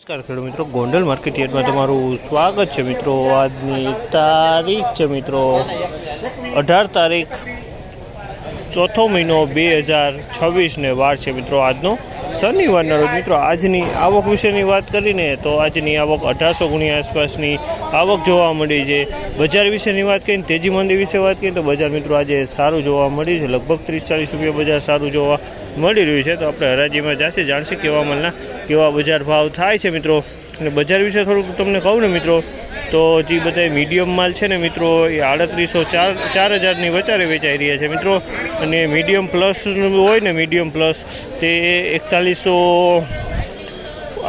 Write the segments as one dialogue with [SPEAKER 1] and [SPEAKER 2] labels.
[SPEAKER 1] નમસ્કાર ખેડૂત મિત્રો, ગોંડલ માર્કેટ યાર્ડમાં તમારું સ્વાગત છે મિત્રો। આજની તારીખ છે મિત્રો 18 તારીખ ચોથો મહિનો 2026 ને વાર છે મિત્રો આજનો શનિવારના રોજ। મિત્રો આજની આવક વિશેની વાત કરીને તો આજની આવક 1800 ગુણી આસપાસની આવક જોવા મળી છે। બજાર વિશેની વાત કરીને તેજી મંદી વિશે વાત કરીએ તો બજાર મિત્રો આજે સારું જોવા મળ્યું છે, લગભગ 30-40 રૂપિયા બજાર સારું જોવા મળી રહ્યું છે। તો આપણે હરાજીમાં જશે જાણશે કેવા માલના કેવા બજાર ભાવ થાય છે મિત્રો। અને બજાર વિશે થોડુંક તમને કહું ને મિત્રો તો જે બધા મીડિયમ માલ છે ને મિત્રો એ 3800-4000ની વચારે વેચાઈ રહ્યા છે મિત્રો। અને મીડિયમ પ્લસ હોય ને મીડિયમ પ્લસ તે 4100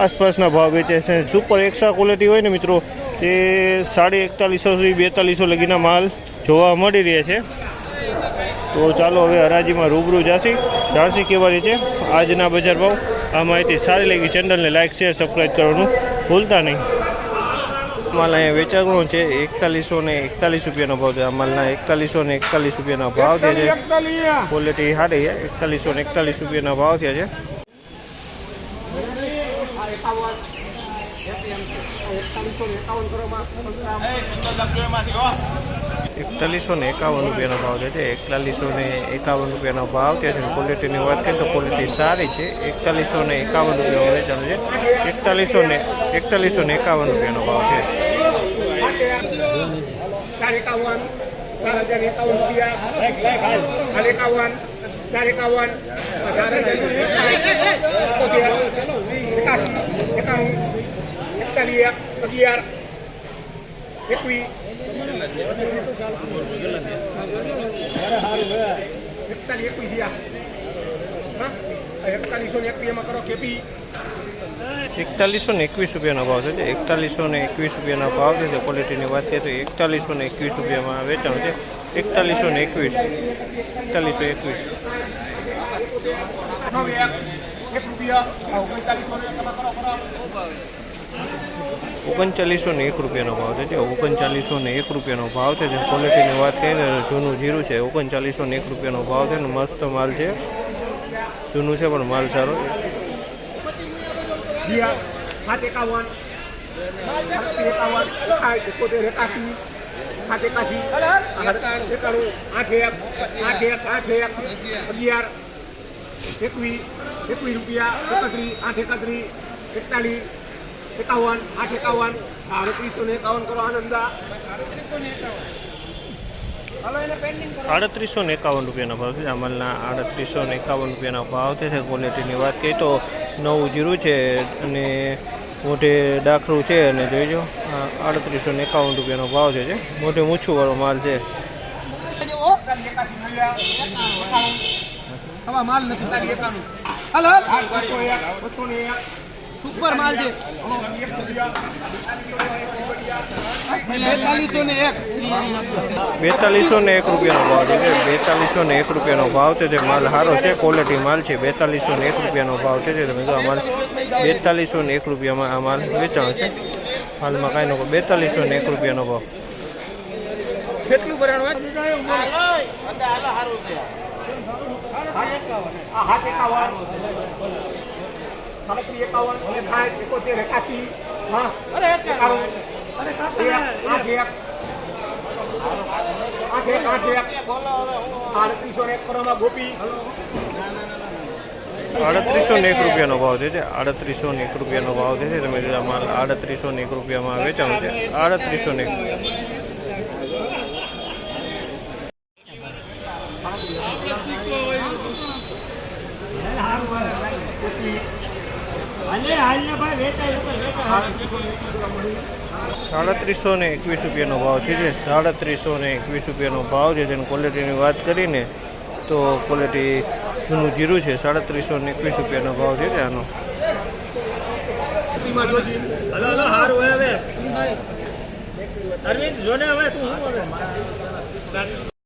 [SPEAKER 1] આસપાસના ભાવ વેચે છે। સુપર એક્સ્ટ્રા ક્વોલિટી હોય ને મિત્રો તે 4150 થી 4200 લગીના માલ જોવા મળી રહ્યા છે। તો ચાલો હવે હરાજીમાં રૂબરૂ જાણસી કેવા રીતે આજના બજાર ભાવ। આ માહિતી સારી લાગી ચેનલને લાઇક શેર સબસ્ક્રાઈબ કરવાનું ભૂલતા નહીં। માલ અહીંયા વેચાણો છે 4141 રૂપિયાનો ભાવ છે। આ માલના 4141 રૂપિયાના ભાવ છે। ક્વોલિટી સારી છે, 4141 રૂપિયાના ભાવ થયા છે। 4151 રૂપિયાનો ભાવ છે। 4151 રૂપિયાનો ભાવ છે। ક્વોલિટીની વાત કરીએ તો ક્વોલિટી સારી છે। 4151 રૂપિયા વેચાણ છે। 4151 રૂપિયાનો ભાવ છે। 4121 રૂપિયાનો ભાવ છે। 4121 રૂપિયાના ભાવ છે। ક્વોલિટીની વાત કરીએ તો 4121 રૂપિયામાં વેચાણ છે। 4121 3901 રૂપિયાનો ભાવ છે। 3901 રૂપિયાનો ભાવ છે। ક્વોલિટીની વાત કરીએ તો જૂનું જીરું છે 3901 રૂપિયાનો ભાવ છે। મસ્ત માલ છે, જૂનું છે પણ માલ સારો। 3851 રૂપિયાનો ભાવ છે। આ માલના 3851 રૂપિયાના ભાવ છે। ક્વોલિટીની વાત કરીએ તો નવું જીરું છે અને મોઢે ડાખરું છે અને જોઈજો 3851 રૂપિયાનો ભાવ છે। મોઢે મૂછું વાળો માલ છે।
[SPEAKER 2] સુપર માલ છે
[SPEAKER 1] 4201 રૂપિયાનો ભાવ છે। 4201 રૂપિયાનો ભાવ છે। માલ સારો છે, ક્વોલિટી માલ છે। 4201 રૂપિયાનો ભાવ છે। તમે જો આ માલ 4201 રૂપિયામાં આ માલ વેચાણ છે। હાલમાં કાંઈ નો 4201 રૂપિયાનો ભાવ।
[SPEAKER 2] કેટલું ભરાણું ગોપી
[SPEAKER 1] 3801 રૂપિયાનો ભાવ છે। 3801 રૂપિયાનો ભાવ છે। તમે માલ 3801 રૂપિયામાં વેચાણ છે। 3801 3721 રૂપિયાનો ભાવ છે। 3721 રૂપિયાનો ભાવ છે। જેની ક્વોલિટીની વાત કરીને તો ક્વોલિટી જૂનું જીરું છે। 3721 રૂપિયાનો ભાવ છે આનો।
[SPEAKER 2] અરવિંદ જોને હવે તું